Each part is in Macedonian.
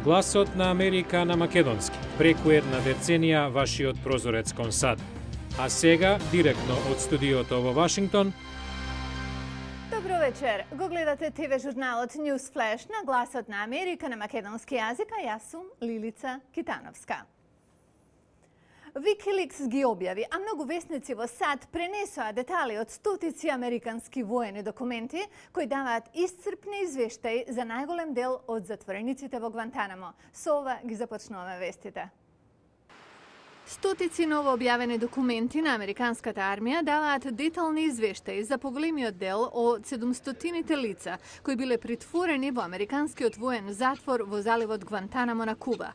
Гласот на Америка на македонски. Преку една деценија вашиот прозорец кон САД. А сега, директно од студиото во Вашингтон, Добро вечер. Го гледате ТВ журналот News Flash на Гласот на Америка на македонски јазик, а јас сум Лилица Китановска. Wikileaks ги објави, а многу весници во САД пренесоа детали од стотици американски воени документи кои даваат исцрпни извештаи за најголем дел од затворениците во Гвантанамо. Со ова ги започнуваме вестите. Стотици ново објавени документи на американската армија даваат детални извештаи за поголемиот дел од 700 лица кои биле притворени во американскиот воен затвор во заливот Гвантанамо на Куба.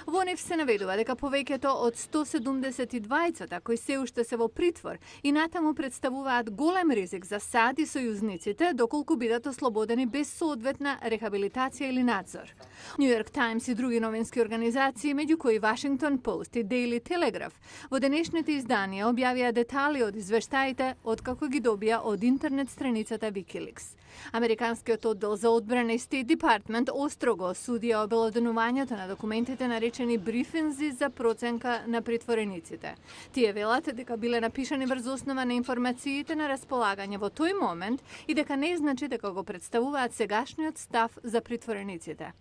Во нив се наведува дека повеќето од 172 кои се уште се во притвор и натаму представуваат голем ризик за САД и сојузниците доколку бидат ослободени без соодветна рехабилитација или надзор. New York Times и други новински организации, меѓу кои Washington Post и Daily Telegraph, во денешните изданија објавија детали од извештаите откако ги добија од интернет страницата Wikileaks. Американскиот оддел за одбрана и State Department остро го осудија обелоденувањето на документите наречени брифинзи за проценка на притворениците. Тие велат дека биле напишани врз основа на информациите на располагање во тој момент и дека не значи дека го представуваат сегашниот став за притворениците.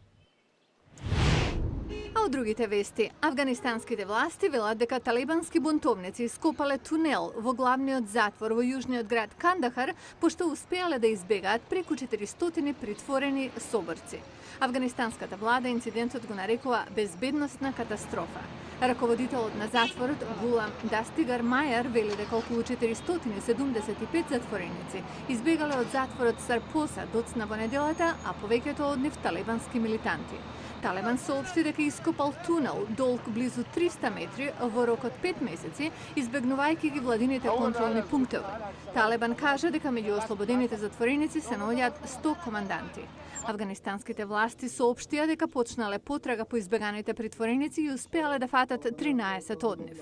А од другите вести, афганистанските власти велат дека талибански бунтовници ископале тунел во главниот затвор во јужниот град Кандахар, пошто успеале да избегаат преку 400 притворени соборци. Афганистанската влада инцидентот го нарекува безбедносна катастрофа. Раководителот на затворот Гулам Дастигар Мајар вели дека околу 475 затвореници избегале од затворот Сарпоса доцна во неделата, а повеќето од нив талибански милитанти. Талибан соопшти дека ископал тунел долг близу 300 метри во рок од 5 месеци, избегнувајќи ги владините контролни пунктови. Талибан кажа дека меѓу ослободените затвореници се наоѓаат 100 команданти. Афганистанските власти соопштија дека почнале потрага по избеганите притвореници и успеале да фатат 13 од нив.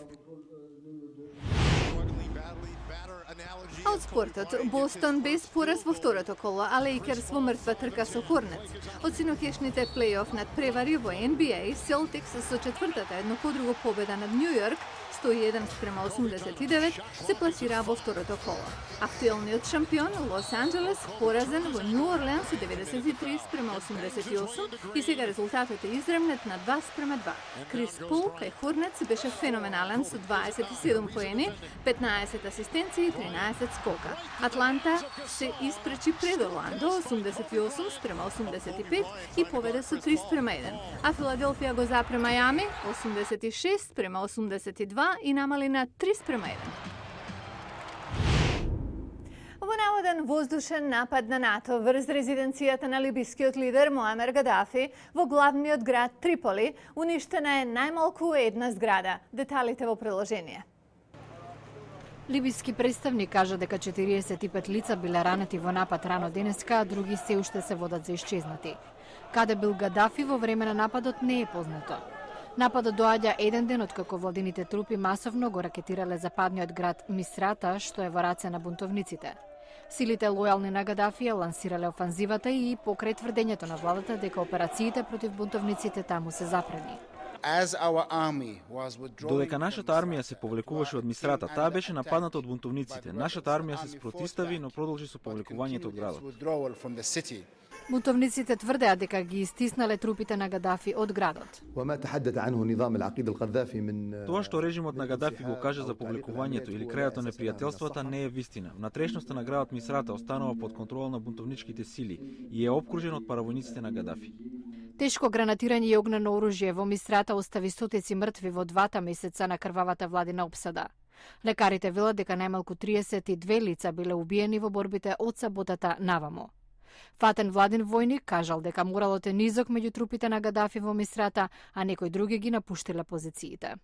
А од спортот, Бостон без пораз во второто коло, а Лейкерс во мртва трка со Хорнетс. Од синокешните плей-оф над превари во NBA, Селтикс со четвртата едно по друго победа над Нью Йорк 101-89 се пласира во второто коло. Актуелниот шампион Лос Анџелес поразен во Нью Орлеанс 93-88 и сега резултатот е изравнет на 2-2. Крис Пол кај Хорнетс беше феноменален со 27 поени, 15 асистенции и 13 скока. Атланта се испречи пред Орландо 88-85 и победа со 3-1. А Филаделфија го запре Мајами 86-82 и намали на 3-1. Во наводен воздушен напад на НАТО врз резиденцијата на либискиот лидер Муамер Гадафи во главниот град Триполи уништена е најмалку една зграда. Деталите во приложение. Либиски представник кажа дека 45 лица биле ранети во напад рано денеска, а други се уште се водат за исчезнати. Каде бил Гадафи во време на нападот не е познато. Нападот доаѓа еден ден откако владините трупи масовно го ракетирале западниот град Мисрата, што е во раце на бунтовниците. Силите лојални на Гадафи ја лансирале офанзивата и покрај тврдењето на владата дека операциите против бунтовниците таму се запрени. Додека нашата армија се повлекуваше од Мисрата, таа беше нападната од бунтовниците. Нашата армија се спротистави, но продолжи со повлекувањето од градот. Бунтовниците тврдеа дека ги истиснале трупите на Гадафи од градот. Тоа што режимот на Гадафи го кажа за повлекувањето или крајот на непријателствата не е вистина. Внатрешноста на градот Мисрата останува под контрола на бунтовничките сили и е обкружен од паравојниците на Гадафи. Тешко гранатирање и огнено оружје во Мисрата остави стотици мртви во 2 месеца на крвавата владина опсада. Лекарите велат дека најмалку 32 лица биле убиени во борбите од саботата навамо. Фатен владин војник кажал дека моралот е низок меѓу трупите на Гадафи во Мисрата, а некои други ги напуштиле позициите.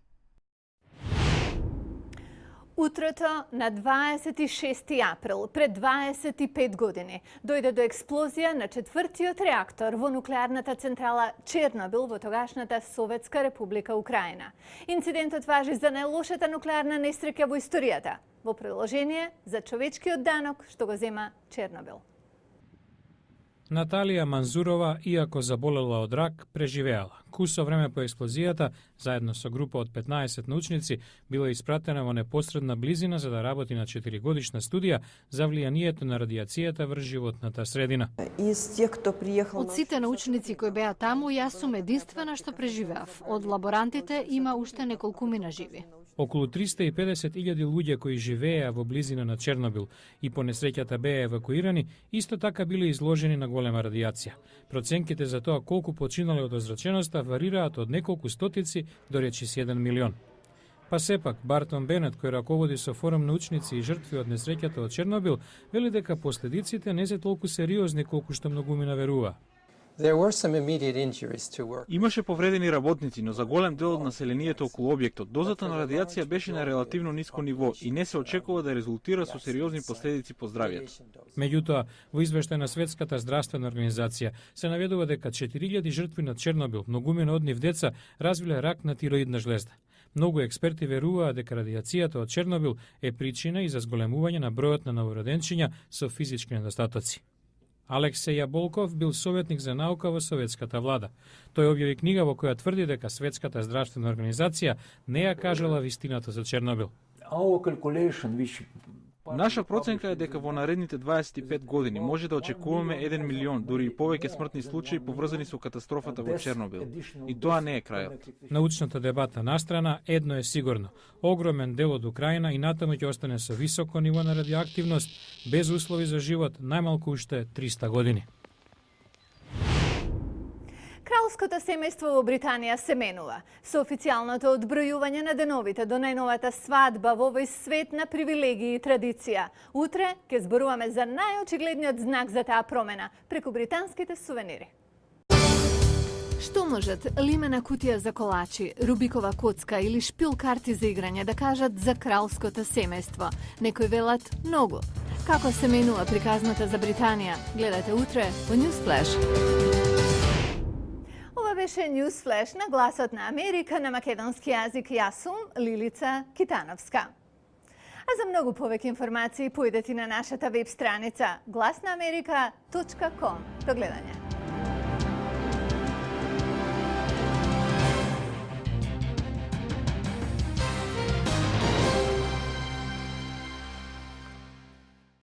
Утрото на 26 април, пред 25 години, дојде до експлозија на четвртиот реактор во нуклеарната централа Чернобил во тогашната Советска република Украина. Инцидентот важи за најлошата нуклеарна несреќа во историјата. Во приложение за човечкиот данок што го зема Чернобил. Наталија Манзурова, иако заболела од рак, преживеала. Кусо време по експлозијата, заедно со група од 15 научници, била испратена во непосредна близина за да работи на 4-годишна студија за влијанието на радиацијата врз животната средина. Од сите научници кои беа таму, јас сум единствена што преживеав. Од лаборантите има уште неколкумина живи. Околу 350.000 луѓе кои живееа во близина на Чернобил и по несреќата беа евакуирани, исто така биле изложени на голема радиација. Проценките за тоа колку починале од озраченоста варираат од неколку стотици до речиси 1 милион. Па сепак, Бартон Бенет, кој раководи со форум научници и жртви од несреќата од Чернобил, вели дека последиците не се толку сериозни колку што многумина верува. Имаше повредени работници, но за голем дел од населението околу објектот дозата на радиација беше на релативно ниско ниво и не се очекува да резултира со сериозни последици по здравјето. Меѓутоа, во извештај на Светската здравствена организација се наведува дека 4000 жртви на Чернобил, многумина од нив деца, развиле рак на тироидна жлезда. Многу експерти веруваат дека радиацијата од Чернобил е причина и за зголемување на бројот на новороденчиња со физички недостатоци. Алексеј Јаболков бил советник за наука во советската влада. Тој објави книга во која тврди дека Светската здравствена организација не ја кажала вистината за Чернобил. Наша проценка е дека во наредните 25 години може да очекуваме 1 милион, дури и повеќе смртни случаи поврзани со катастрофата во Чернобил. И тоа не е крајот. Научната дебата настрана, едно е сигурно. Огромен дел од Украина и натаму ќе остане со високо ниво на радиоактивност, без услови за живот, најмалку уште 300 години. Кралското семејство во Британија се менува. Со официјалното одбројување на деновите до најновата свадба во овој свет на привилегии и традиција. Утре ќе зборуваме за најочигледниот знак за таа промена преку британските сувенири. Што можат лимена кутија за колачи, рубикова коцка или шпил карти за играње да кажат за кралското семејство? Некои велат многу. Како се менува приказната за Британија? Гледате утре во Newsflash. Ова беше Newsflash на Гласот на Америка на македонски јазик. Јас сум Лилица Китановска. А за многу повеќе информации појдете на нашата веб страница glasnaamerika.com. До гледање.